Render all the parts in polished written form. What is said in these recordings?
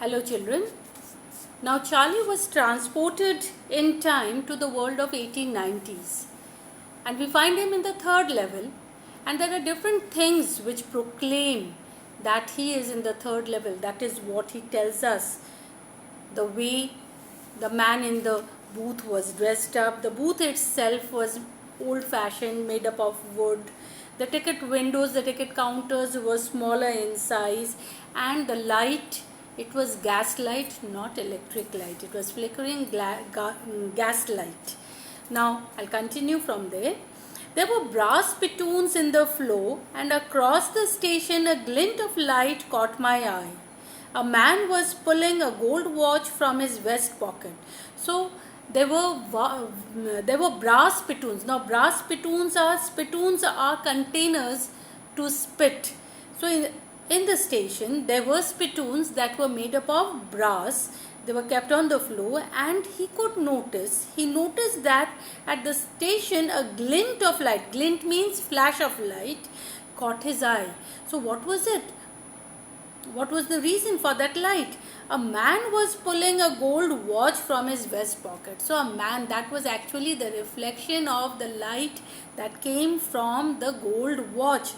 Hello children. Now Charlie was transported in time to the world of 1890s, and we find him in the third level, and there are different things which proclaim that he is in the third level. That is what he tells us. The way the man in the booth was dressed up, the booth itself was old fashioned, made up of wood. The ticket windows, the ticket counters were smaller in size, and the light, it was gas light, not electric light. It was flickering gas light. Now I'll continue from there. There were brass spittoons in the floor, and across the station a glint of light caught my eye. A man was pulling a gold watch from his vest pocket. So there were brass spittoons. Now brass spittoons are containers to spit. So in the station there were spittoons that were made up of brass. They were kept on the floor, and he noticed that at the station a glint of light, glint means flash of light, caught his eye. So what was it? What was the reason for that light? A man was pulling a gold watch from his vest pocket. So a man, that was actually the reflection of the light that came from the gold watch.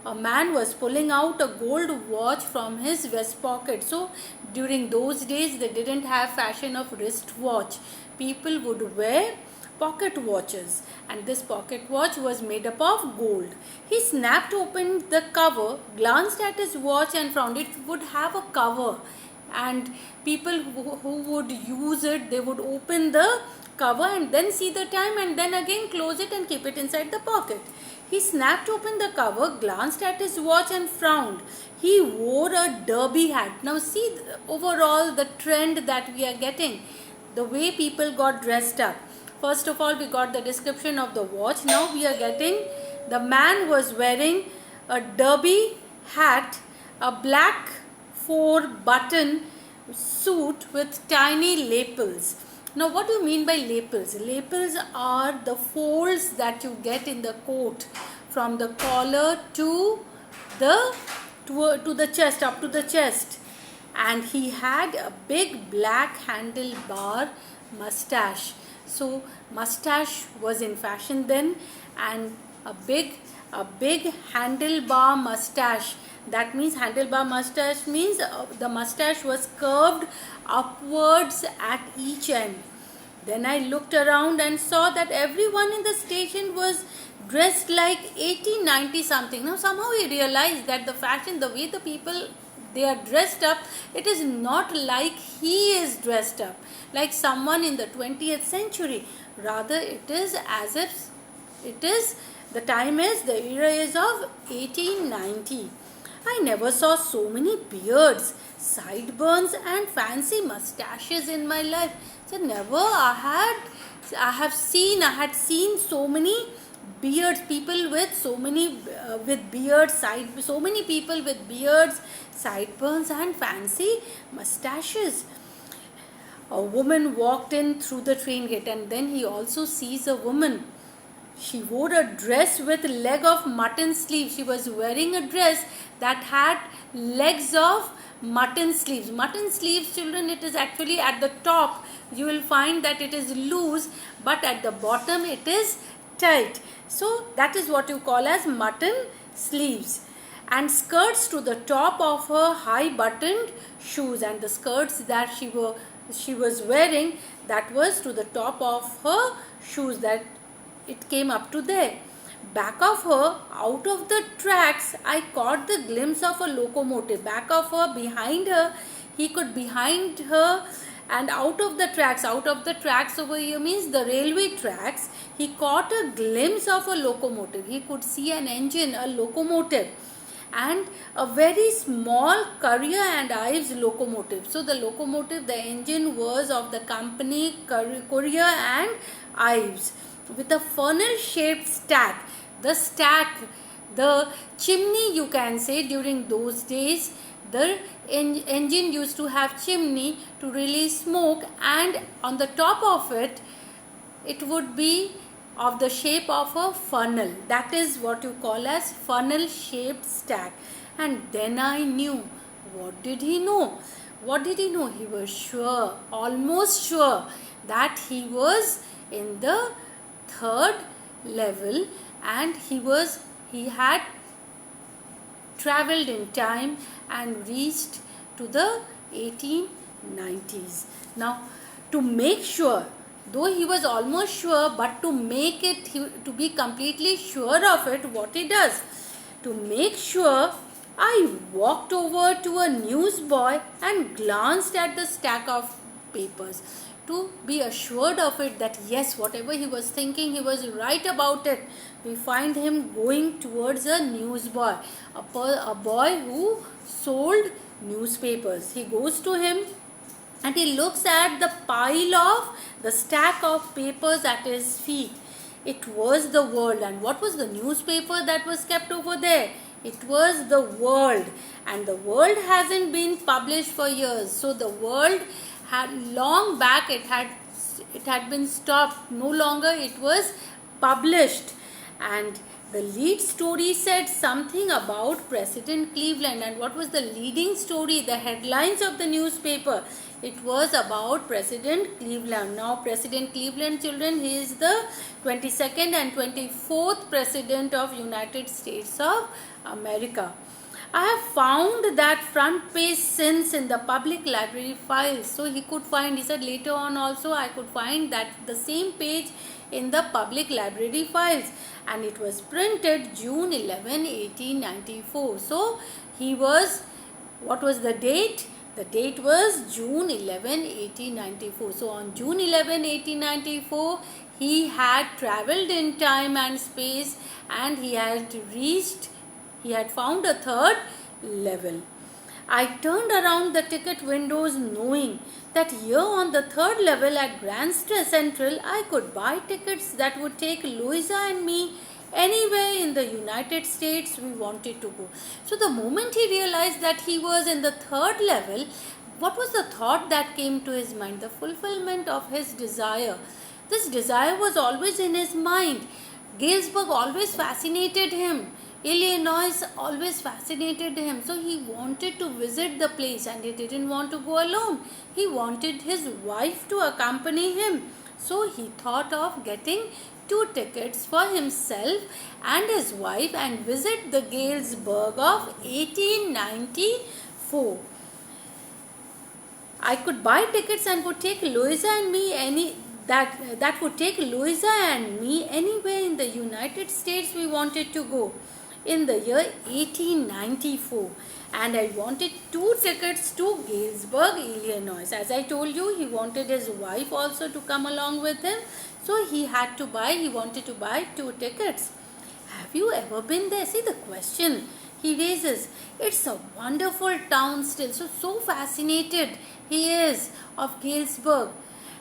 A man was pulling out a gold watch from his vest pocket. So during those days they didn't have fashion of wrist watch. People would wear pocket watches, and this pocket watch was made up of gold. He snapped open the cover, glanced at his watch, and found it would have a cover, and people who would use it, they would open the cover and then see the time and then again close it and keep it inside the pocket. He snapped open the cover, glanced at his watch, and frowned. He wore a derby hat. Now see overall the trend that we are getting, the way people got dressed up. First of all, we got the description of the watch. Now we are getting, the man was wearing a derby hat, a black 4-button suit with tiny lapels. Now what do you mean by lapels? Lapels are the folds that you get in the coat from the collar to the chest, up to the chest. And he had a big black handlebar mustache. So mustache was in fashion then, and a big handlebar mustache. That means handlebar mustache means the mustache was curved upwards at each end. Then I looked around and saw that everyone in the station was dressed like 1890 something. Now somehow we realized that the fashion, the way the people they are dressed up, it is not like he is dressed up, like someone in the 20th century. Rather, it is as if it is, the time is, the era is of 1890. I never saw so many beards, sideburns, and fancy mustaches in my life. So never I had seen so many beards, people with so many with beards, so many people with beards, sideburns, and fancy mustaches. A woman walked in through the train gate, and then he also sees a woman. She wore a dress with leg of mutton sleeves. She was wearing a dress that had legs of mutton sleeves. Mutton sleeves, children, it is actually at the top. You will find that it is loose, but at the bottom it is tight. So that is what you call as mutton sleeves. And skirts to the top of her high buttoned shoes, and the skirts that she was wearing, that was to the top of her shoes, that it came up to there. Back of her, out of the tracks, I caught the glimpse of a locomotive. Back of her, behind her, and out of the tracks over here means the railway tracks, he caught a glimpse of a locomotive. He could see an engine, a locomotive, and a very small Currier and Ives locomotive. So the locomotive, the engine was of the company Currier and Ives, with a funnel shaped stack. The chimney, you can say, during those days the engine used to have chimney to release smoke, and on the top of it, it would be of the shape of a funnel. That is what you call as funnel shaped stack. And then I knew. What did he know? What did he know? He was sure, almost sure, that he was in the third level, and he had traveled in time and reached to the 1890s. Now, to make sure, though he was almost sure, but to make it, to be completely sure of it, what he does, to make sure, I walked over to a newsboy and glanced at the stack of papers to be assured of it, that yes, whatever he was thinking, he was right about it. We find him going towards a newsboy, a boy who sold newspapers. He goes to him and he looks at the pile of the stack of papers at his feet. It was the World. And what was the newspaper that was kept over there? It was the World. And the World hasn't been published for years. So the World had long back, it had been stopped. No longer it was published. And the lead story said something about President Cleveland. And what was the leading story, the headlines of the newspaper? It was about President Cleveland. Now, President Cleveland, children, he is the 22nd and 24th President of United States of America. I have found that front page since in the public library files. So he could find, he said later on also I could find that the same page in the public library files, and it was printed June 11, 1894. So he was, what was the date? The date was June 11, 1894. So on June 11, 1894, he had travelled in time and space, and he had found a third level. I turned around the ticket windows knowing that here on the third level at Grand Central, I could buy tickets that would take Louisa and me anywhere in the United States we wanted to go. So the moment he realized that he was in the third level, what was the thought that came to his mind? The fulfillment of his desire. This desire was always in his mind. Galesburg always fascinated him. Illinois always fascinated him. So he wanted to visit the place, and he didn't want to go alone. He wanted his wife to accompany him. So he thought of getting 2 tickets for himself and his wife and visit the Galesburg of 1894. I could buy tickets and would take Louisa and me that would take Louisa and me anywhere in the United States we wanted to go in the year 1894. And I wanted 2 tickets to Galesburg, Illinois. As I told you, he wanted his wife also to come along with him. So he wanted to buy 2 tickets. Have you ever been there? See the question he raises. It's a wonderful town still. So fascinated he is of Galesburg.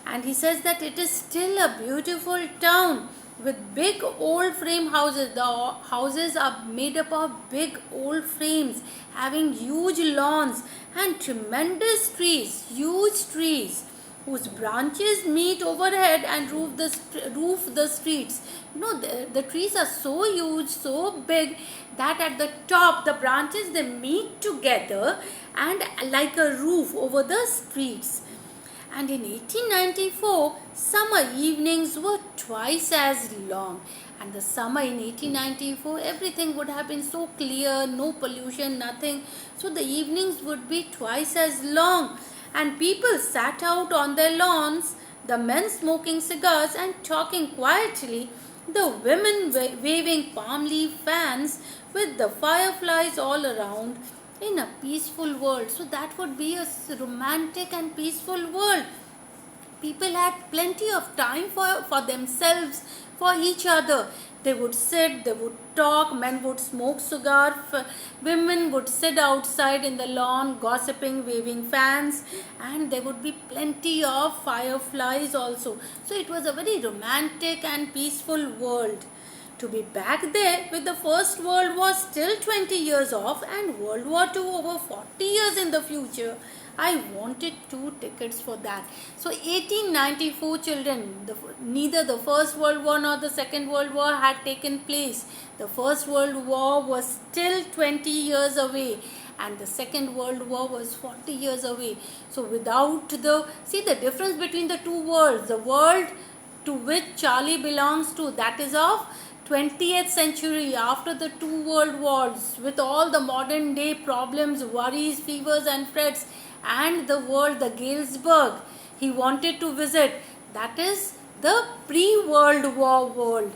And he says that it is still a beautiful town with big old frame houses. The houses are made up of big old frames having huge lawns and tremendous trees, huge trees whose branches meet overhead and roof the streets. You know, the trees are so huge, so big that at the top the branches, they meet together and like a roof over the streets. And in 1894, summer evenings were twice as long. And the summer in 1894, everything would have been so clear, no pollution, nothing. So the evenings would be twice as long. And people sat out on their lawns, the men smoking cigars and talking quietly, the women waving palm leaf fans with the fireflies all around, in a peaceful world. So that would be a romantic and peaceful world. People had plenty of time for themselves, for each other. They would sit, they would talk, men would smoke cigars, women would sit outside in the lawn gossiping, waving fans, and there would be plenty of fireflies also. So it was a very romantic and peaceful world. To be back there with the First World War still 20 years off and World War II over 40 years in the future, I wanted 2 tickets for that. So 1894, children, neither the First World War nor the Second World War had taken place. The First World War was still 20 years away, and the Second World War was 40 years away. So without see the difference between the two worlds, the world to which Charlie belongs to, that is of 20th century, after the two world wars, with all the modern day problems, worries, fevers and frets, and the world, the Galesburg he wanted to visit, that is the pre-World War world,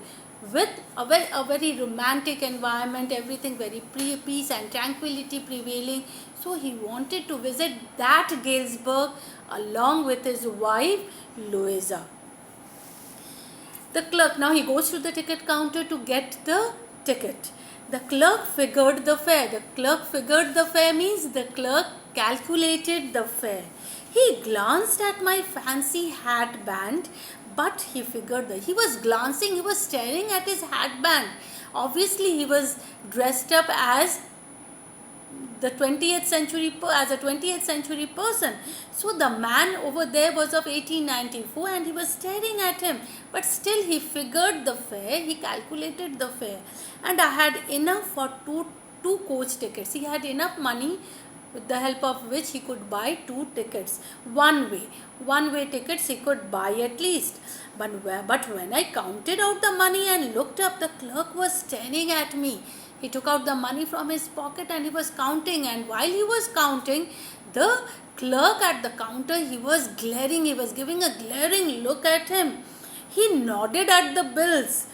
with a very romantic environment, everything very peace and tranquility prevailing. So he wanted to visit that Galesburg along with his wife Louisa. The clerk, now he goes to the ticket counter to get the ticket. The clerk figured the fare. The clerk figured the fare means the clerk calculated the fare. He glanced at my fancy hat band, but he figured that he was glancing, he was staring at his hat band. Obviously, he was dressed up as the 20th century, as a 20th century person. So the man over there was of 1894 and he was staring at him, but still he figured the fare, he calculated the fare, and I had enough for two coach tickets. He had enough money with the help of which he could buy 2 tickets, one way tickets he could buy at least. But when I counted out the money and looked up, the clerk was staring at me. He took out the money from his pocket and he was counting, and while he was counting, the clerk at the counter, he was glaring, he was giving a glaring look at him. He nodded at the bills.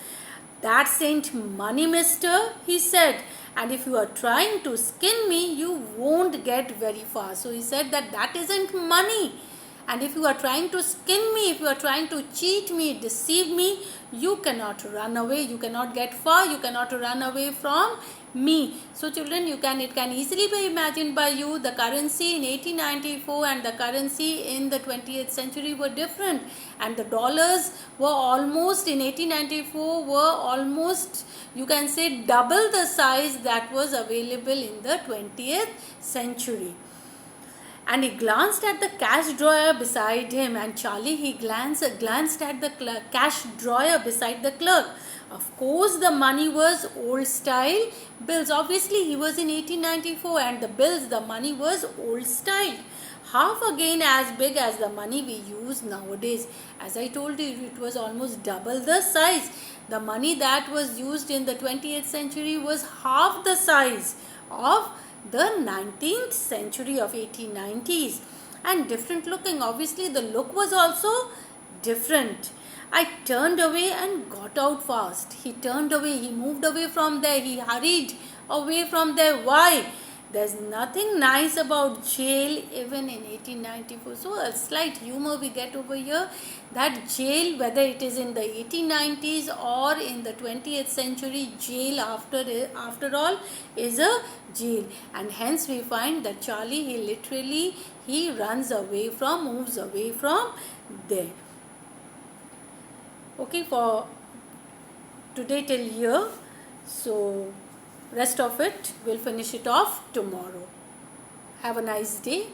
"That's ain't money, mister," he said, "and if you are trying to skin me, you won't get very far." So he said that isn't money. And if you are trying to skin me, if you are trying to cheat me, deceive me, you cannot run away, you cannot get far, you cannot run away from me. So children, it can easily be imagined by you, the currency in 1894 and the currency in the 20th century were different, and the dollars were almost, in 1894, were almost, you can say, double the size that was available in the 20th century. And he glanced at the cash drawer beside him, and Charlie, he glanced at the cash drawer beside the clerk. Of course, the money was old style bills. Obviously, he was in 1894 and the money was old style. Half again as big as the money we use nowadays. As I told you, it was almost double the size. The money that was used in the 20th century was half the size of the 19th century of 1890s, and different looking. Obviously, the look was also different. I turned away and got out fast. He turned away, he moved away from there, he hurried away from there. Why? There's nothing nice about jail even in 1894. So a slight humor we get over here, that jail, whether it is in the 1890s or in the 20th century, jail after all is a jail. And hence we find that Charlie, he runs away from, moves away from there. Okay, for today till here. So rest of it we'll finish it off tomorrow. Have a nice day.